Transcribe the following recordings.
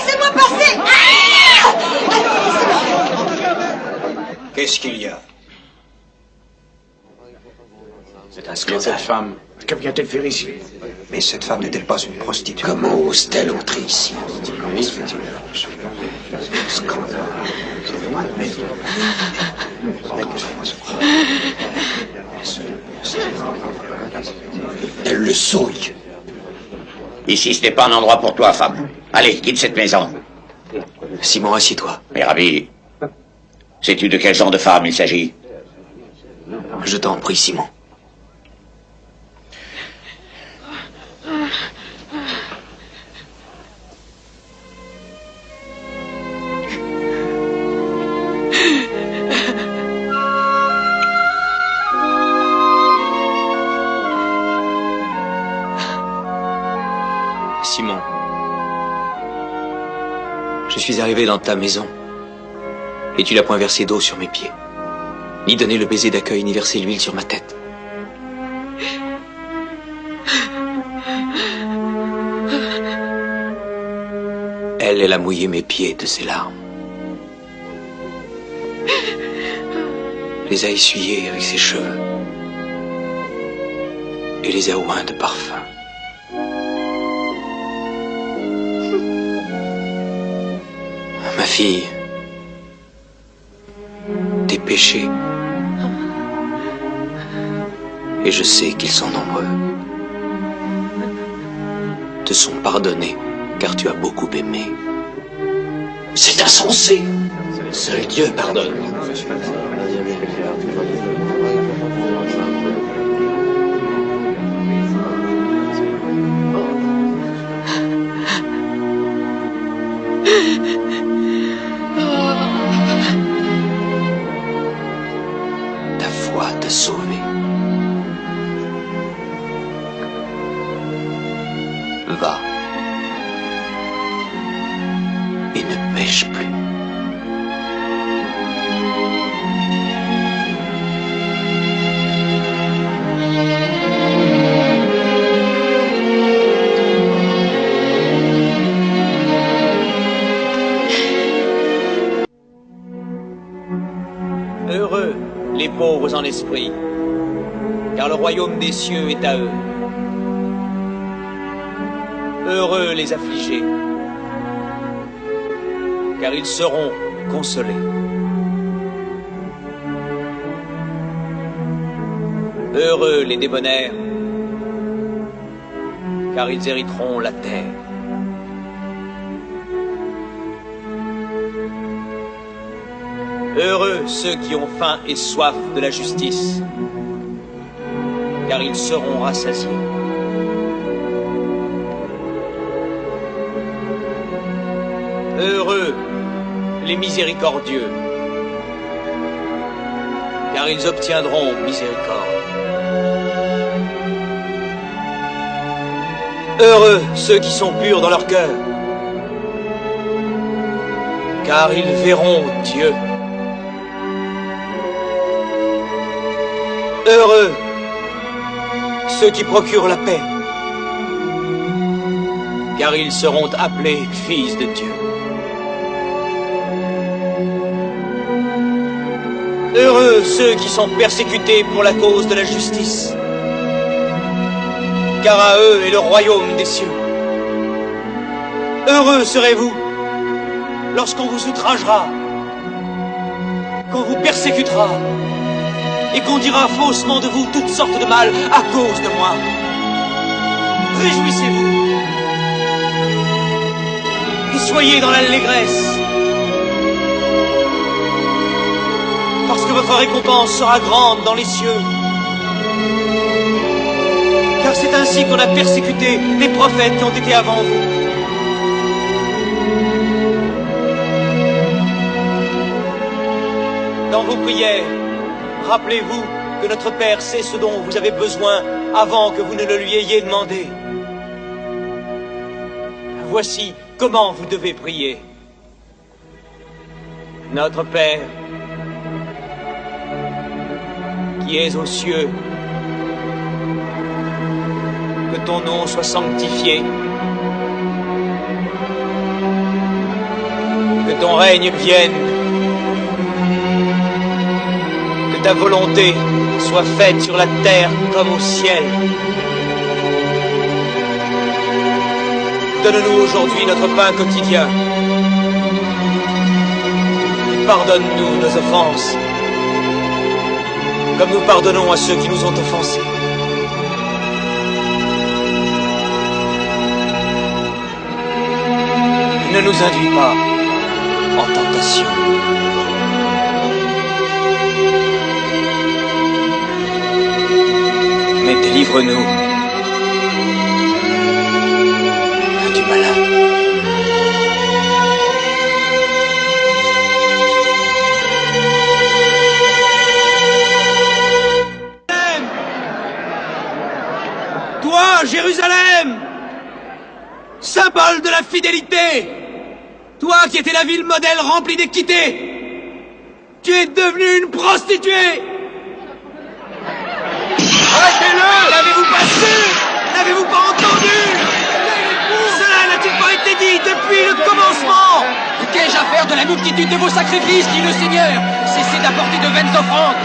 Laissez-moi passer. Qu'est-ce qu'il y a? C'est un scandale. Cette femme, que vient-elle faire ici? Mais cette femme n'est-elle pas une prostituée? Comment ose-t-elle entrer ici? Scandale. Elle le souille. Ici, ce n'est pas un endroit pour toi, femme. Allez, quitte cette maison. Simon, assieds-toi. Mais Ravi, sais-tu de quel genre de femme il s'agit? Je t'en prie, Simon. Simon, je suis arrivé dans ta maison et tu n'as point versé d'eau sur mes pieds, ni donné le baiser d'accueil, ni versé l'huile sur ma tête. Elle a mouillé mes pieds de ses larmes, les a essuyés avec ses cheveux et les a oints de parfum. Ma fille, tes péchés, et je sais qu'ils sont nombreux, te sont pardonnés car tu as beaucoup aimé. C'est insensé. Seul Dieu pardonne. Ta foi t'a sauvé. Va et ne pêche plus. Heureux les pauvres en esprit, car le royaume des cieux est à eux. Heureux les affligés, car ils seront consolés. Heureux les débonnaires, car ils hériteront la terre. Heureux ceux qui ont faim et soif de la justice, car ils seront rassasiés. Heureux les miséricordieux, car ils obtiendront miséricorde. Heureux ceux qui sont purs dans leur cœur, car ils verront Dieu. Heureux ceux qui procurent la paix, car ils seront appelés fils de Dieu. Heureux ceux qui sont persécutés pour la cause de la justice, car à eux est le royaume des cieux. Heureux serez-vous lorsqu'on vous outragera, qu'on vous persécutera, et qu'on dira faussement de vous toutes sortes de mal à cause de moi. Réjouissez-vous et soyez dans l'allégresse, parce que votre récompense sera grande dans les cieux. Car c'est ainsi qu'on a persécuté les prophètes qui ont été avant vous. Dans vos prières, rappelez-vous que notre Père sait ce dont vous avez besoin avant que vous ne le lui ayez demandé. Voici comment vous devez prier. Notre Père, qui es aux cieux, que ton nom soit sanctifié, Que ton règne vienne. Que ta volonté soit faite sur la terre comme au ciel. Donne-nous aujourd'hui notre pain quotidien. Et pardonne-nous nos offenses, comme nous pardonnons à ceux qui nous ont offensés. Ne nous induis pas en tentation. Mais délivre-nous du malin. Toi, Jérusalem, symbole de la fidélité, toi qui étais la ville modèle remplie d'équité, tu es devenue une prostituée. Arrêtez-le! N'avez-vous pas su? N'avez-vous pas entendu? Cela n'a-t-il pas été dit depuis le commencement? Qu'ai-je à faire de la multitude de vos sacrifices, dit le Seigneur? Cessez d'apporter de vaines offrandes.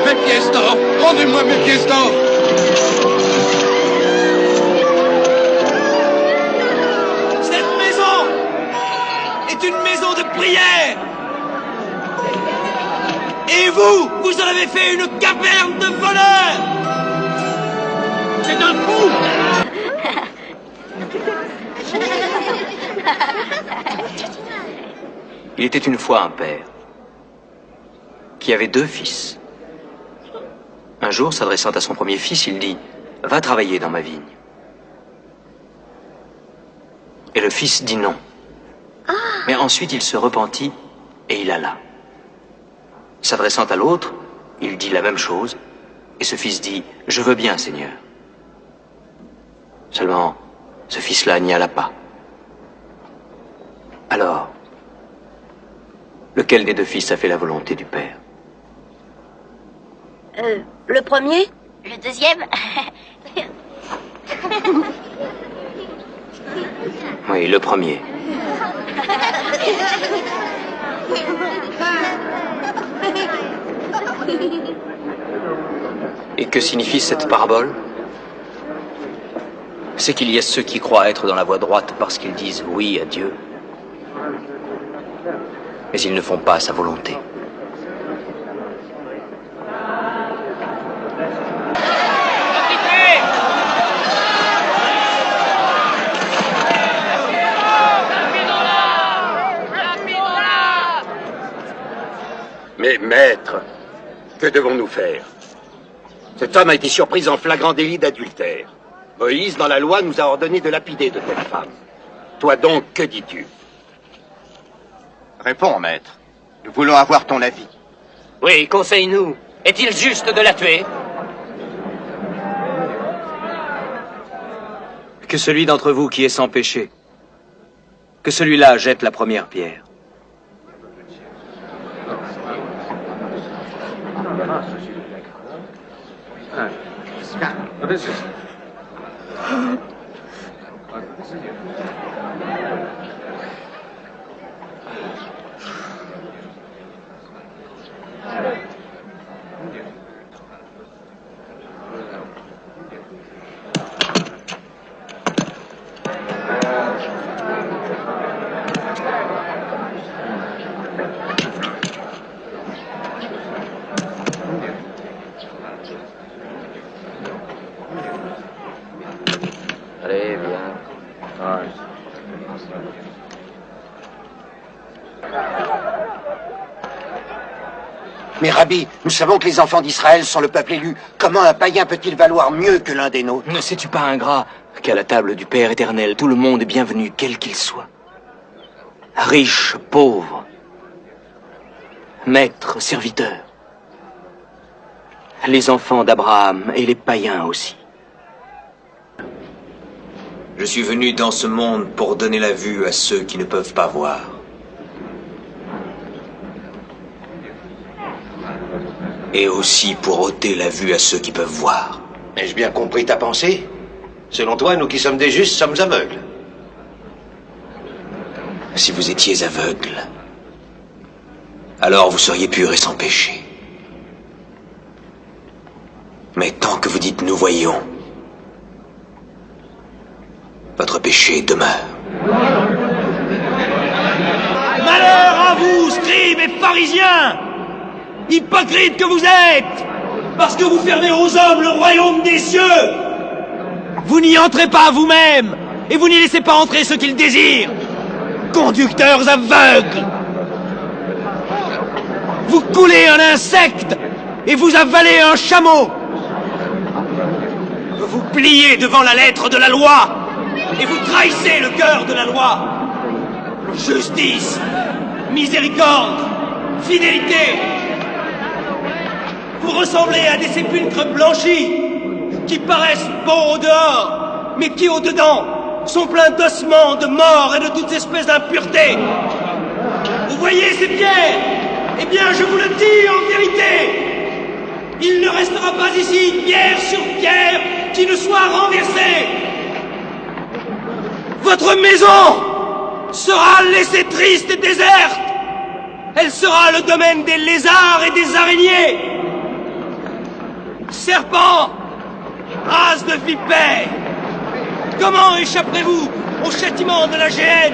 Mes pièces d'or! Rendez-moi mes pièces d'or! Cette maison est une maison de prière. Et vous, vous en avez fait une caverne de voleurs. C'est un fou. Il était une fois un père qui avait 2 fils. Un jour, s'adressant à son premier fils, il dit « Va travailler dans ma vigne ». Et le fils dit non. Mais ensuite, il se repentit et il alla. S'adressant à l'autre, il dit la même chose, et ce fils dit « Je veux bien, Seigneur ». Seulement, ce fils-là n'y alla pas. Alors, lequel des 2 fils a fait la volonté du Père? Le premier? Le deuxième? Oui, le premier. Et que signifie cette parabole? C'est qu'il y a ceux qui croient être dans la voie droite parce qu'ils disent oui à Dieu, mais ils ne font pas sa volonté. Mais maître, que devons-nous faire? Cet homme a été surpris en flagrant délit d'adultère. Moïse, dans la loi, nous a ordonné de lapider de telles femmes. Toi donc, que dis-tu? Réponds, maître. Nous voulons avoir ton avis. Oui, conseille-nous. Est-il juste de la tuer? Que celui d'entre vous qui est sans péché, que celui-là jette la première pierre. Allez, viens. Ouais. Mais Rabbi, nous savons que les enfants d'Israël sont le peuple élu. Comment un païen peut-il valoir mieux que l'un des nôtres? Ne sais-tu pas, ingrat, qu'à la table du Père éternel, tout le monde est bienvenu, quel qu'il soit. Riche, pauvre, maître, serviteur. Les enfants d'Abraham et les païens aussi. Je suis venu dans ce monde pour donner la vue à ceux qui ne peuvent pas voir. Et aussi pour ôter la vue à ceux qui peuvent voir. Ai-je bien compris ta pensée? Selon toi, nous qui sommes des justes sommes aveugles. Si vous étiez aveugle, alors vous seriez pur et sans péché. Mais tant que vous dites nous voyons, votre péché demeure. Malheur à vous, scribes et pharisiens, hypocrites que vous êtes, parce que vous fermez aux hommes le royaume des cieux. Vous n'y entrez pas vous-même, et vous n'y laissez pas entrer ceux qui le désirent. Conducteurs aveugles! Vous coulez un insecte, et vous avalez un chameau. Vous pliez devant la lettre de la loi, et vous trahissez le cœur de la loi. Justice, miséricorde, fidélité. Vous ressemblez à des sépulcres blanchis, qui paraissent beaux au dehors, mais qui au-dedans sont pleins d'ossements, de morts et de toutes espèces d'impuretés. Vous voyez ces pierres? Eh bien, je vous le dis en vérité, il ne restera pas ici pierre sur pierre qui ne soit renversée. Votre maison sera laissée triste et déserte. Elle sera le domaine des lézards et des araignées. Serpents, race de vipères, comment échapperez-vous au châtiment de la géhenne?